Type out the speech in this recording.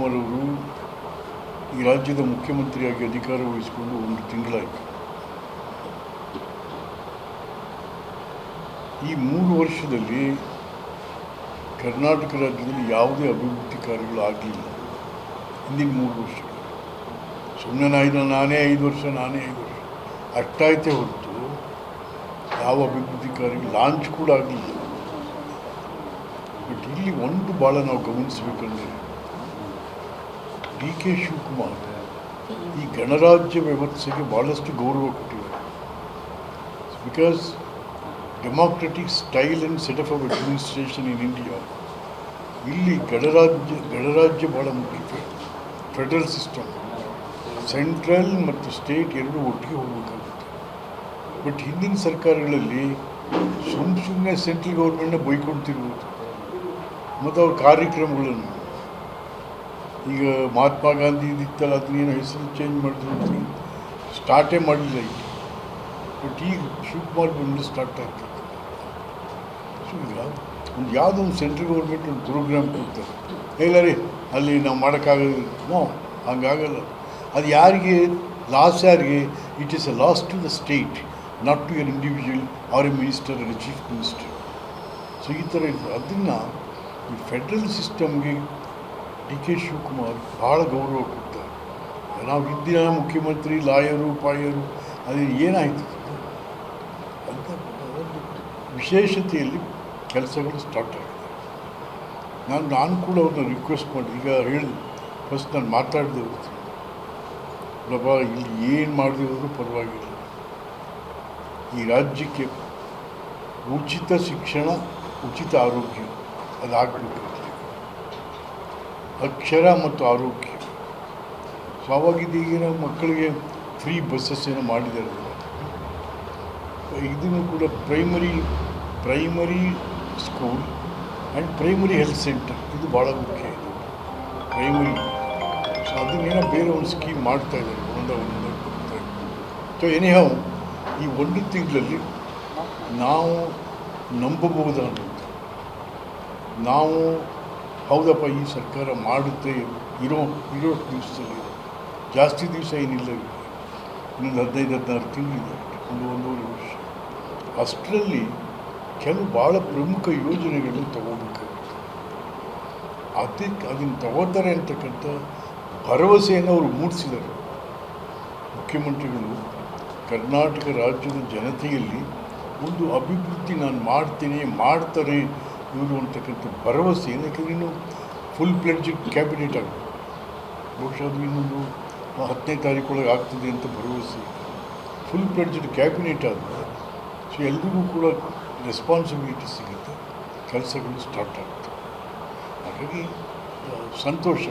ಸಿದ್ದರಾಮಯ್ಯನವರು ಈ ರಾಜ್ಯದ ಮುಖ್ಯಮಂತ್ರಿಯಾಗಿ ಅಧಿಕಾರ ವಹಿಸಿಕೊಂಡು 1 ತಿಂಗಳಾಯಿತು. ಈ 3 ವರ್ಷದಲ್ಲಿ ಕರ್ನಾಟಕ ರಾಜ್ಯದಲ್ಲಿ ಯಾವುದೇ ಅಭಿವೃದ್ಧಿ ಕಾರ್ಯಗಳು ಆಗಲಿಲ್ಲ. ಹಿಂದಿನ 3 ವರ್ಷಗಳು ಸುಮ್ಮನೆ ನಾನೇ 5 ವರ್ಷ ಅಷ್ಟಾಯ್ತೇ ಹೊರತು ಯಾವ ಅಭಿವೃದ್ಧಿ ಕಾರ್ಯಗಳು ಲಾಂಚ್ ಕೂಡ ಆಗಲಿಲ್ಲ. ಬಟ್ ಇಲ್ಲಿ ಒಂದು ಭಾಳ ನಾವು ಗಮನಿಸಬೇಕಂದ್ರೆ ಡಿ.ಕೆ. ಶಿವಕುಮಾರ್ ಈ ಗಣರಾಜ್ಯ ವ್ಯವಸ್ಥೆಗೆ ಭಾಳಷ್ಟು ಗೌರವ ಕೊಟ್ಟಿದ್ದಾರೆ. Because democratic style and setup of administration in India, ಇಲ್ಲಿ ಗಣರಾಜ್ಯ ಭಾಳ ಮುಖ್ಯ. ಫೆಡರಲ್ ಸಿಸ್ಟಮ್, ಸೆಂಟ್ರಲ್ ಮತ್ತು ಸ್ಟೇಟ್ ಎರಡೂ ಒಟ್ಟಿಗೆ ಹೋಗಬೇಕಾಗುತ್ತೆ. ಬಟ್ ಹಿಂದಿನ ಸರ್ಕಾರಗಳಲ್ಲಿ ಸುಮ್ಮನೆ ಸೆಂಟ್ರಲ್ ಗೌರ್ಮೆಂಟ್ನ ಬೈಕೊಳ್ತಿರ್ಬೋದು ಮತ್ತು ಅವ್ರ ಕಾರ್ಯಕ್ರಮಗಳನ್ನು. ಈಗ ಮಹಾತ್ಮ ಗಾಂಧಿ ಇದಿತ್ತಲ್ಲ, ಅದನ್ನೇನೋ ಹೆಸರು ಚೇಂಜ್ ಮಾಡಿದ್ರು, ಸ್ಟಾರ್ಟೇ ಮಾಡಲಿಲ್ಲ ಈಗ. ಬಟ್ ಈಗ ಶಿವಕುಮಾರ್ ಬಂದು ಸ್ಟಾರ್ಟ್ ಆಗ್ತದೆ. ಸೊ ಈಗ ಯಾವುದೋ ಒಂದು ಸೆಂಟ್ರಲ್ ಗೌರ್ಮೆಂಟ್ ಒಂದು ಪ್ರೋಗ್ರಾಮ್ ಕೊಡ್ತಾರೆ, ಇಲ್ಲ ರೀ ಅಲ್ಲಿ ನಾವು ಮಾಡೋಕ್ಕಾಗೋದಿಲ್ಲ. ನೋ, ಹಂಗಾಗಲ್ಲ. ಅದು ಯಾರಿಗೆ ಲಾಸ್? ಯಾರಿಗೆ? It is a loss to the state, not to an individual or a minister or a chief minister. So ಈ ಥರ ಇರ್ತದೆ. ಅದನ್ನು ಈ ಫೆಡ್ರಲ್ ಸಿಸ್ಟಮ್ಗೆ ಡಿ.ಕೆ. ಶಿವಕುಮಾರ್ ಭಾಳ ಗೌರವ ಕೊಡ್ತಾರೆ. ನಾವು ಹಿಂದಿನ ಮುಖ್ಯಮಂತ್ರಿ ಲಾಯರು ಪಾಯರು ಅದು ಏನಾಯಿತು ಅಂತ ಒಂದು ವಿಶೇಷತೆಯಲ್ಲಿ ಕೆಲಸಗಳು ಸ್ಟಾರ್ಟ್ ಆಗಿದೆ. ನಾನು ಕೂಡ ಅವ್ರನ್ನ ರಿಕ್ವೆಸ್ಟ್ ಮಾಡಿ ಈಗ ಹೇಳಿದೆ, ಫಸ್ಟ್ ನಾನು ಮಾತಾಡಿದೆ ಅವ್ರದ್ದು, ಪ್ರಭಾ ಇಲ್ಲಿ ಏನು ಮಾಡಿದ್ರು ಪರವಾಗಿಲ್ಲ, ಈ ರಾಜ್ಯಕ್ಕೆ ಉಚಿತ ಶಿಕ್ಷಣ, ಉಚಿತ ಆರೋಗ್ಯ ಅದಾಗಬೇಕು, ಅಕ್ಷರ ಮತ್ತು ಆರೋಗ್ಯ. ಸೊ ಆವಾಗಿದ್ದೀಗ ನಾವು ಮಕ್ಕಳಿಗೆ ಫ್ರೀ ಬಸ್ಸಸ್ ಏನೋ ಮಾಡಿದ್ದಾರೆ. ಇದನ್ನು ಕೂಡ primary school and primary health centre, ಇದು ಭಾಳ ಮುಖ್ಯ. ಇದು ಪ್ರೈಮರಿ. ಸೊ ಅದನ್ನೇನೋ ಬೇರೆ ಒಂದು ಸ್ಕೀಮ್ ಮಾಡ್ತಾಯಿದ್ದಾರೆ, ಒಂದೊಂದು ಕೊಡ್ತಾರೆ. ಸೊ ಎನಿಹೌ ಈ 1 ತಿಂಗಳಲ್ಲಿ ನಾವು ನಂಬಬಹುದಾದಂಥ, ನಾವು ಹೌದಪ್ಪ ಈ ಸರ್ಕಾರ ಮಾಡುತ್ತೆ ಇರೋ ದಿವಸದಲ್ಲಿ, ಜಾಸ್ತಿ ದಿವಸ ಏನಿಲ್ಲ, ಇನ್ನೊಂದು 15-16 ತಿಂಗಳಿದೆ, ಒಂದೂವರೆ ವರ್ಷ. ಅಷ್ಟರಲ್ಲಿ ಕೆಲವು ಭಾಳ ಪ್ರಮುಖ ಯೋಜನೆಗಳನ್ನು ತಗೋಬೇಕಾಗುತ್ತೆ. ಅದನ್ನು ತಗೋತಾರೆ ಅಂತಕ್ಕಂಥ ಭರವಸೆಯನ್ನು ಅವರು ಮೂಡಿಸಿದ್ದಾರೆ ಮುಖ್ಯಮಂತ್ರಿಗಳು. ಕರ್ನಾಟಕ ರಾಜ್ಯದ ಜನತೆಯಲ್ಲಿ ಒಂದು ಅಭಿವೃದ್ಧಿ ನಾನು ಮಾಡ್ತಾರೆ ಇವರು ಅಂತಕ್ಕಂಥ ಭರವಸೆ. ಯಾಕೆಂದರೆ ಇನ್ನು ಫುಲ್ ಪ್ಲೆಡ್ಜ್ ಕ್ಯಾಬಿನೆಟ್ ಆಗಬೇಕು, ಬಹುಶಃ ಅದು ಇನ್ನೊಂದು 10ನೇ ತಾರೀಕೊಳಗೆ ಆಗ್ತದೆ ಅಂತ ಭರವಸೆ. ಫುಲ್ ಪ್ಲೆಡ್ಜ್ಡ್ ಕ್ಯಾಬಿನೆಟ್ ಆದಮೇಲೆ ಸೊ ಎಲ್ರಿಗೂ ಕೂಡ ರೆಸ್ಪಾನ್ಸಿಬಿಲಿಟಿ ಸಿಗುತ್ತೆ, ಕೆಲಸಗಳು ಸ್ಟಾರ್ಟ್ ಆಗುತ್ತೆ. ಹಾಗಾಗಿ ಸಂತೋಷ.